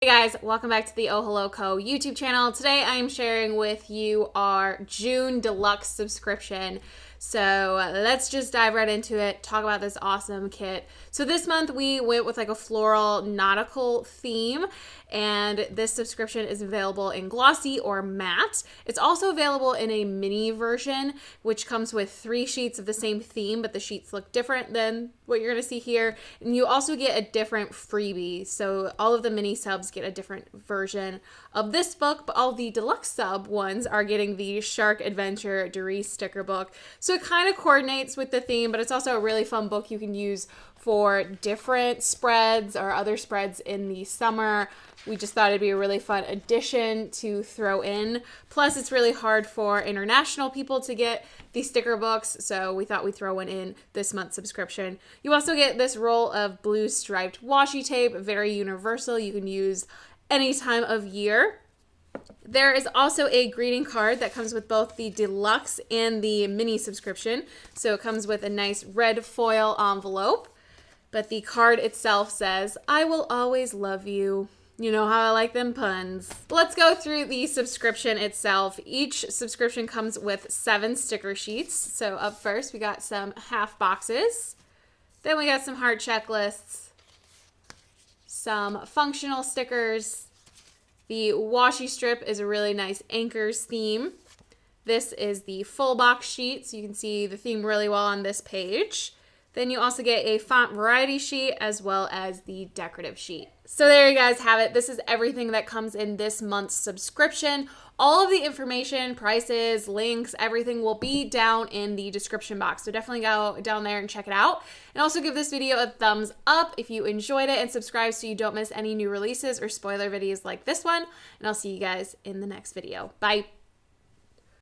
Hey guys, welcome back to the Oh Hello Co YouTube channel. Today I am sharing with you our June Deluxe subscription. So let's just dive right into it, talk about this awesome kit. So this month we went with like a floral nautical theme, and this subscription is available in glossy or matte. It's also available in a mini version, which comes with 3 sheets of the same theme, but the sheets look different than what you're gonna see here. And you also get a different freebie. So all of the mini subs get a different version of this book, but all the deluxe sub ones are getting the Shark Adventure Doris sticker book. So it kind of coordinates with the theme, but it's also a really fun book you can use for different spreads or other spreads in the summer. We just thought it'd be a really fun addition to throw in. Plus, it's really hard for international people to get these sticker books, so we thought we'd throw one in this month's subscription. You also get this roll of blue striped washi tape, very universal. You can use any time of year. There is also a greeting card that comes with both the deluxe and the mini subscription. So it comes with a nice red foil envelope, but the card itself says, "I will always love you." You know how I like them puns. Let's go through the subscription itself. Each subscription comes with 7 sticker sheets. So up first, we got some half boxes. Then we got some heart checklists, some functional stickers. The washi strip is a really nice anchors theme. This is the full box sheet, so you can see the theme really well on this page. Then you also get a font variety sheet as well as the decorative sheet. So there you guys have it. This is everything that comes in this month's subscription. All of the information, prices, links, everything will be down in the description box. So definitely go down there and check it out. And also give this video a thumbs up if you enjoyed it, and subscribe so you don't miss any new releases or spoiler videos like this one. And I'll see you guys in the next video. Bye.